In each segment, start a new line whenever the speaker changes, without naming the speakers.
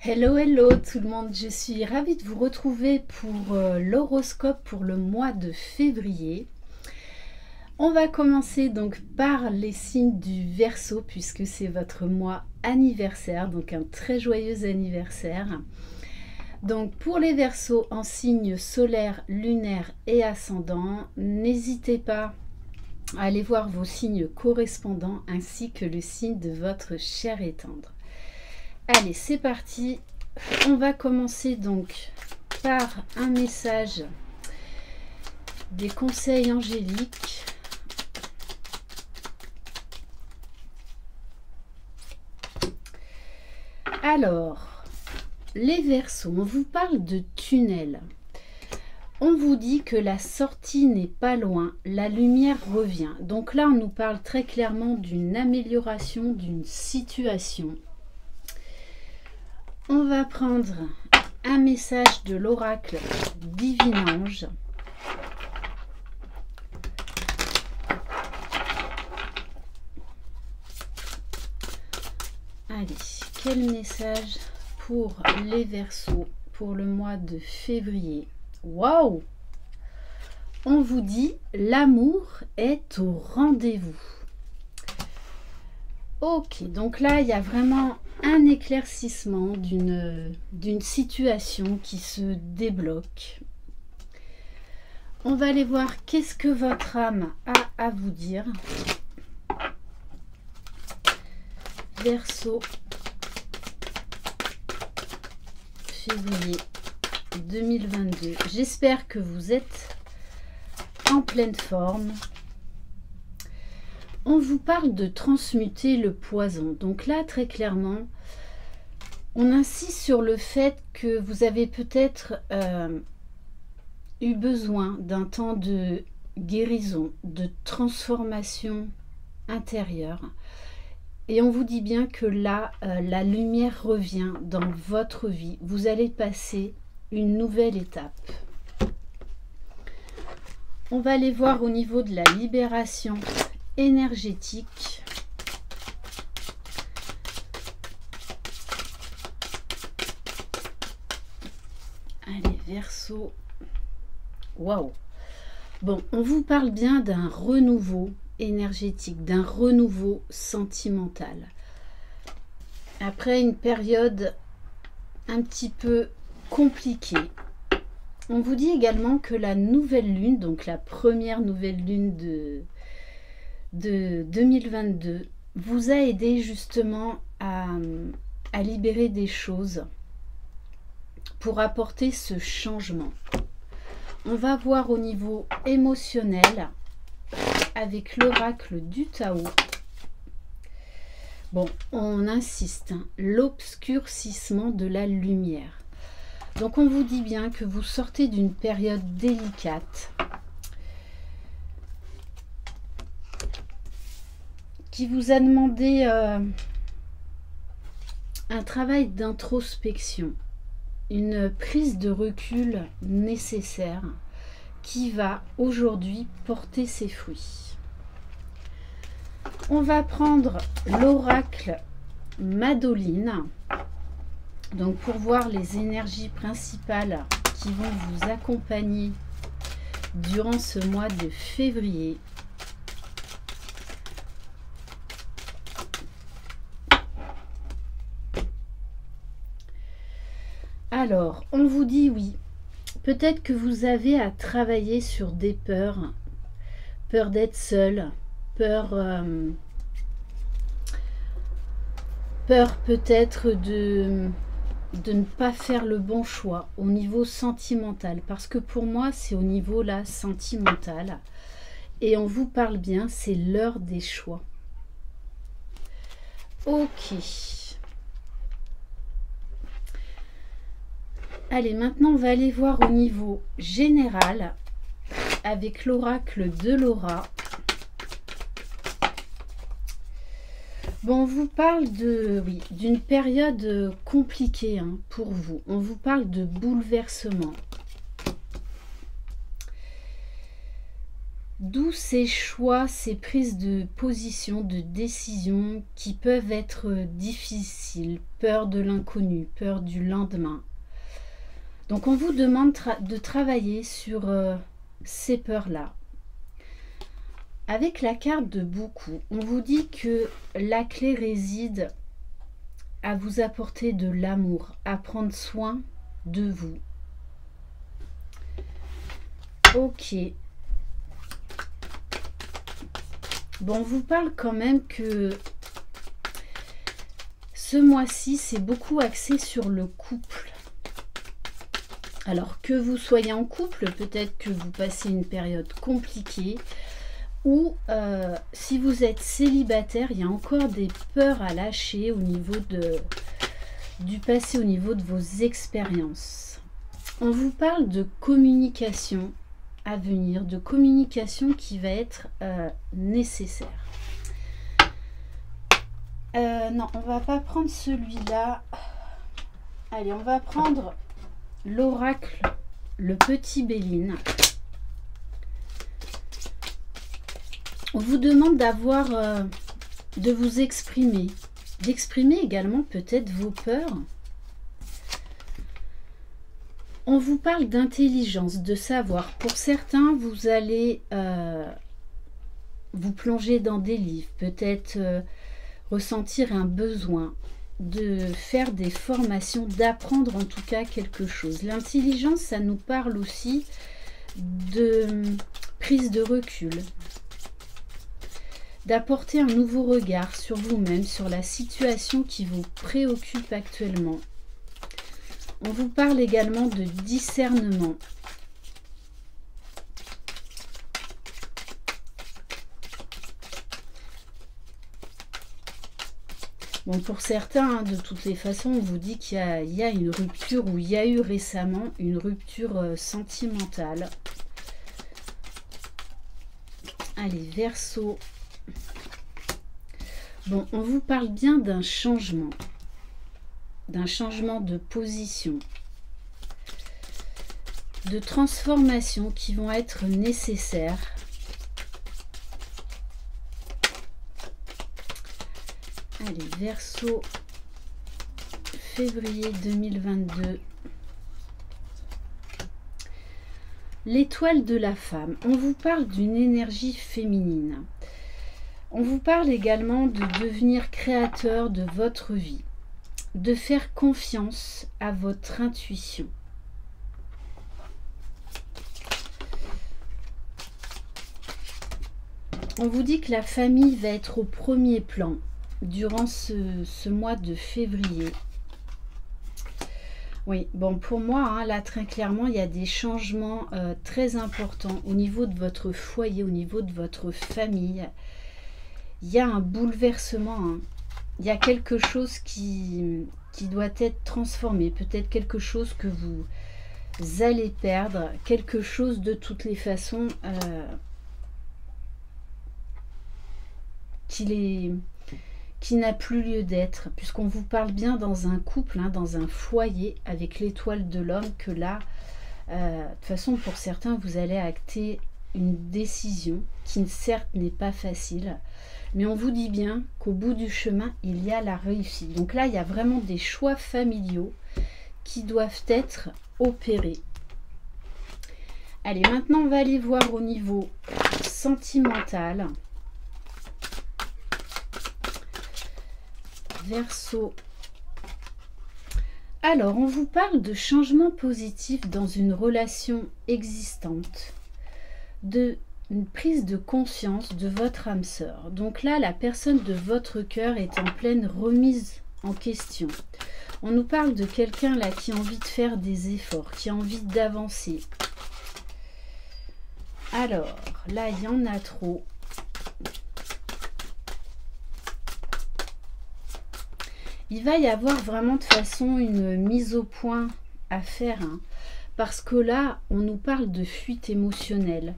Hello, hello tout le monde, je suis ravie de vous retrouver pour l'horoscope pour le mois de février. On va commencer donc par les signes du Verseau puisque c'est votre mois anniversaire, donc un très joyeux anniversaire. Donc pour les Verseaux en signe solaire, lunaire et ascendant, n'hésitez pas à aller voir vos signes correspondants ainsi que le signe de votre chair et tendre. Allez, c'est parti. On va commencer donc par un message des conseils angéliques. Alors, les Verseaux, on vous parle de tunnel. On vous dit que la sortie n'est pas loin, la lumière revient. Donc là, on nous parle très clairement d'une amélioration d'une situation. On va prendre un message de l'oracle Divin-Ange. Allez, quel message pour les Verseaux pour le mois de février? Waouh! On vous dit l'amour est au rendez-vous. Ok, donc là, il y a vraiment un éclaircissement d'une situation qui se débloque. On va aller voir qu'est-ce que votre âme a à vous dire. Verseau, février 2022. J'espère que vous êtes en pleine forme. On vous parle de transmuter le poison. Donc là, très clairement, on insiste sur le fait que vous avez peut-être eu besoin d'un temps de guérison, de transformation intérieure. Et on vous dit bien que là, la lumière revient dans votre vie. Vous allez passer une nouvelle étape. On va aller voir au niveau de la libération énergétique. Allez, Verseau. Waouh! Bon, on vous parle bien d'un renouveau énergétique, d'un renouveau sentimental. Après une période un petit peu compliquée. On vous dit également que la nouvelle lune, donc la première nouvelle lune de 2022 vous a aidé justement à libérer des choses pour apporter ce changement. On va voir au niveau émotionnel avec l'oracle du Tao. Bon, on insiste, hein, l'obscurcissement de la lumière. Donc on vous dit bien que vous sortez d'une période délicate qui vous a demandé un travail d'introspection, une prise de recul nécessaire qui va aujourd'hui porter ses fruits. On va prendre l'oracle Madoline, donc pour voir les énergies principales qui vont vous accompagner durant ce mois de février. Alors, on vous dit oui. Peut-être que vous avez à travailler sur des peurs. Peur d'être seul. Peur peut-être de ne pas faire le bon choix au niveau sentimental. Parce que pour moi, c'est au niveau là sentimental. Et on vous parle bien, c'est l'heure des choix. Ok. Allez, maintenant on va aller voir au niveau général avec l'oracle de Laura. Bon, on vous parle de, oui, d'une période compliquée hein, pour vous. On vous parle de bouleversement. D'où ces choix, ces prises de position, de décision qui peuvent être difficiles, peur de l'inconnu, peur du lendemain. Donc on vous demande de travailler sur ces peurs-là. Avec la carte de beaucoup, on vous dit que la clé réside à vous apporter de l'amour, à prendre soin de vous. Ok. Bon, on vous parle quand même que ce mois-ci, c'est beaucoup axé sur le couple. Alors que vous soyez en couple, peut-être que vous passez une période compliquée, ou si vous êtes célibataire, il y a encore des peurs à lâcher au niveau du passé, au niveau de vos expériences. On vous parle de communication à venir, de communication qui va être nécessaire. Non, on va pas prendre celui-là. Allez, on va prendre l'oracle, le petit Béline. On vous demande de vous exprimer, d'exprimer également peut-être vos peurs. On vous parle d'intelligence, de savoir. Pour certains, vous allez vous plonger dans des livres, peut-être ressentir un besoin de faire des formations, d'apprendre en tout cas quelque chose. L'intelligence, ça nous parle aussi de prise de recul, d'apporter un nouveau regard sur vous-même, sur la situation qui vous préoccupe actuellement. On vous parle également de discernement. Bon, pour certains, hein, de toutes les façons, on vous dit qu'il y a une rupture, ou il y a eu récemment une rupture sentimentale. Allez, Verseau. Bon, on vous parle bien d'un changement de position, de transformations qui vont être nécessaires. Allez, Verseau, février 2022. L'étoile de la femme. On vous parle d'une énergie féminine. On vous parle également de devenir créateur de votre vie, de faire confiance à votre intuition. On vous dit que la famille va être au premier plan durant ce mois de février. Oui, bon, pour moi, hein, là, très clairement, il y a des changements très importants au niveau de votre foyer, au niveau de votre famille. Il y a un bouleversement, hein. Il y a quelque chose qui doit être transformé, peut-être quelque chose que vous allez perdre, quelque chose de toutes les façons qui n'a plus lieu d'être, puisqu'on vous parle bien dans un couple, hein, dans un foyer avec l'étoile de l'homme, que là, de toute façon, pour certains, vous allez acter une décision qui certes n'est pas facile, mais on vous dit bien qu'au bout du chemin, il y a la réussite. Donc là, il y a vraiment des choix familiaux qui doivent être opérés. Allez, maintenant, on va aller voir au niveau sentimental. Verseau. Alors, on vous parle de changement positif dans une relation existante, de une prise de conscience de votre âme sœur. Donc là, la personne de votre cœur est en pleine remise en question. On nous parle de quelqu'un là qui a envie de faire des efforts, qui a envie d'avancer. Alors, là, il y en a trop. Il va y avoir vraiment de façon une mise au point à faire, hein, parce que là, on nous parle de fuite émotionnelle,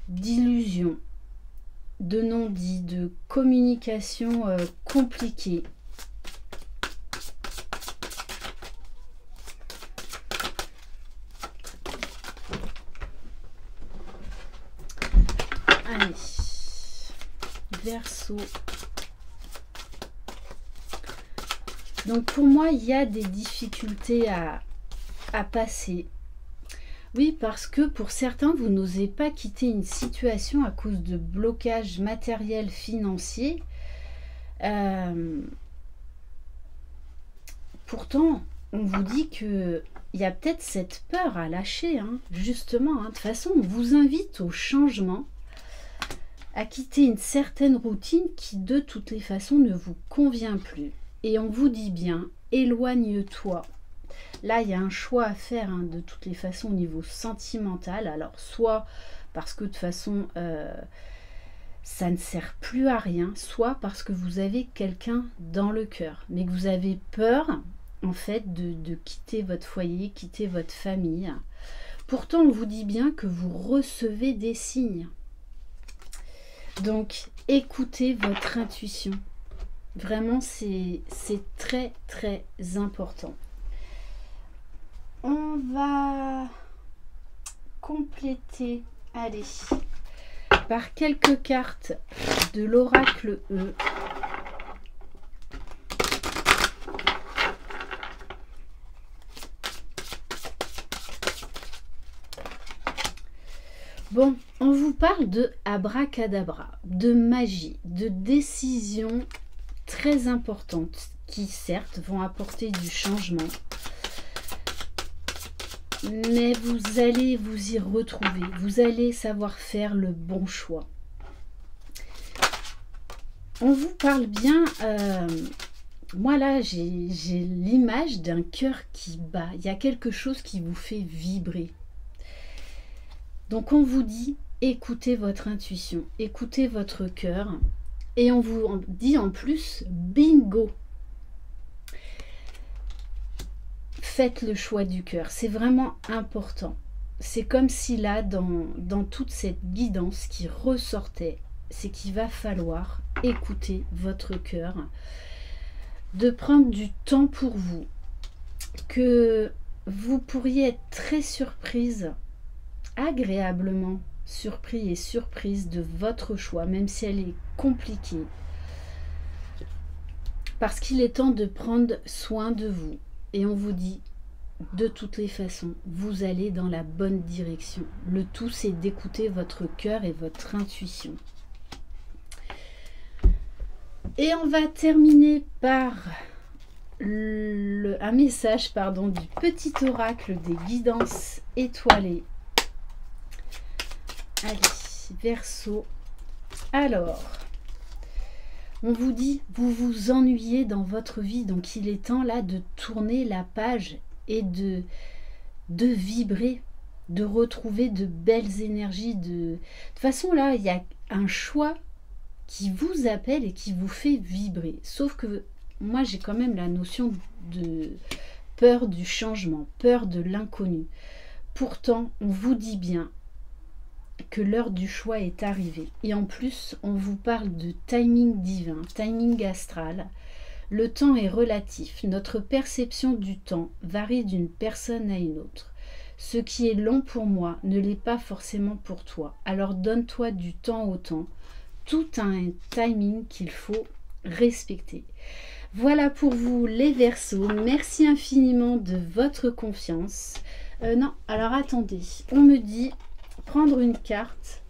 d'illusion, de non-dit, de communication compliquée. Verseau. Donc pour moi, il y a des difficultés à passer. Oui, parce que pour certains, vous n'osez pas quitter une situation à cause de blocages matériels, financiers. Pourtant, on vous dit que il y a peut-être cette peur à lâcher, hein, justement. Hein. De toute façon, on vous invite au changement, à quitter une certaine routine qui, de toutes les façons, ne vous convient plus. Et on vous dit bien, éloigne-toi. Là, il y a un choix à faire, hein, de toutes les façons, au niveau sentimental. Alors, soit parce que de toute façon, ça ne sert plus à rien, soit parce que vous avez quelqu'un dans le cœur, mais que vous avez peur, en fait, de quitter votre foyer, quitter votre famille. Pourtant, on vous dit bien que vous recevez des signes. Donc, écoutez votre intuition. Vraiment, c'est très, très important. On va compléter, allez, par quelques cartes de l'oracle E. Bon, on vous parle de abracadabra, de magie, de décisions très importantes qui certes vont apporter du changement, mais vous allez vous y retrouver, vous allez savoir faire le bon choix. On vous parle bien, moi là j'ai l'image d'un cœur qui bat, il y a quelque chose qui vous fait vibrer. Donc on vous dit, écoutez votre intuition, écoutez votre cœur, et on vous dit en plus, bingo! Faites le choix du cœur, c'est vraiment important. C'est comme si là, dans toute cette guidance qui ressortait, c'est qu'il va falloir écouter votre cœur, de prendre du temps pour vous, que vous pourriez être très surprise, agréablement surpris et surprise de votre choix, même si elle est compliquée, parce qu'il est temps de prendre soin de vous. Et on vous dit, de toutes les façons, vous allez dans la bonne direction. Le tout, c'est d'écouter votre cœur et votre intuition. Et on va terminer par un message, du petit oracle des guidances étoilées. Allez, Verseau. Alors, on vous dit, vous vous ennuyez dans votre vie, donc il est temps là de tourner la page et de vibrer, de retrouver de belles énergies. De toute façon, là, il y a un choix qui vous appelle et qui vous fait vibrer. Sauf que moi, j'ai quand même la notion de peur du changement, peur de l'inconnu. Pourtant, on vous dit bien que l'heure du choix est arrivée. Et en plus, on vous parle de timing divin, timing astral. Le temps est relatif. Notre perception du temps varie d'une personne à une autre. Ce qui est long pour moi ne l'est pas forcément pour toi. Alors donne-toi du temps au temps. Tout a un timing qu'il faut respecter. Voilà pour vous les Verseaux. Merci infiniment de votre confiance. Non, alors attendez. On me dit prendre une carte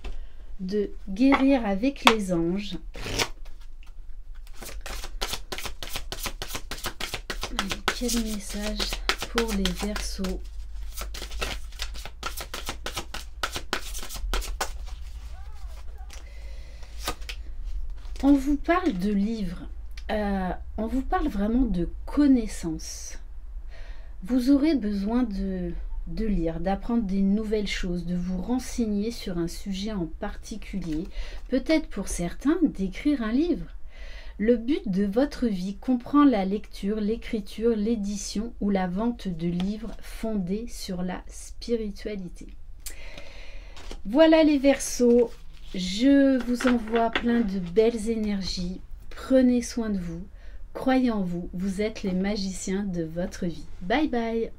de guérir avec les anges. Allez, quel message pour les Verseaux? On vous parle de livres, on vous parle vraiment de connaissances. Vous aurez besoin de lire, d'apprendre des nouvelles choses, de vous renseigner sur un sujet en particulier, peut-être pour certains d'écrire un livre. Le but de votre vie comprend la lecture, l'écriture, l'édition ou la vente de livres fondés sur la spiritualité. Voilà les Verseaux, je vous envoie plein de belles énergies, prenez soin de vous, croyez en vous, vous êtes les magiciens de votre vie. Bye bye.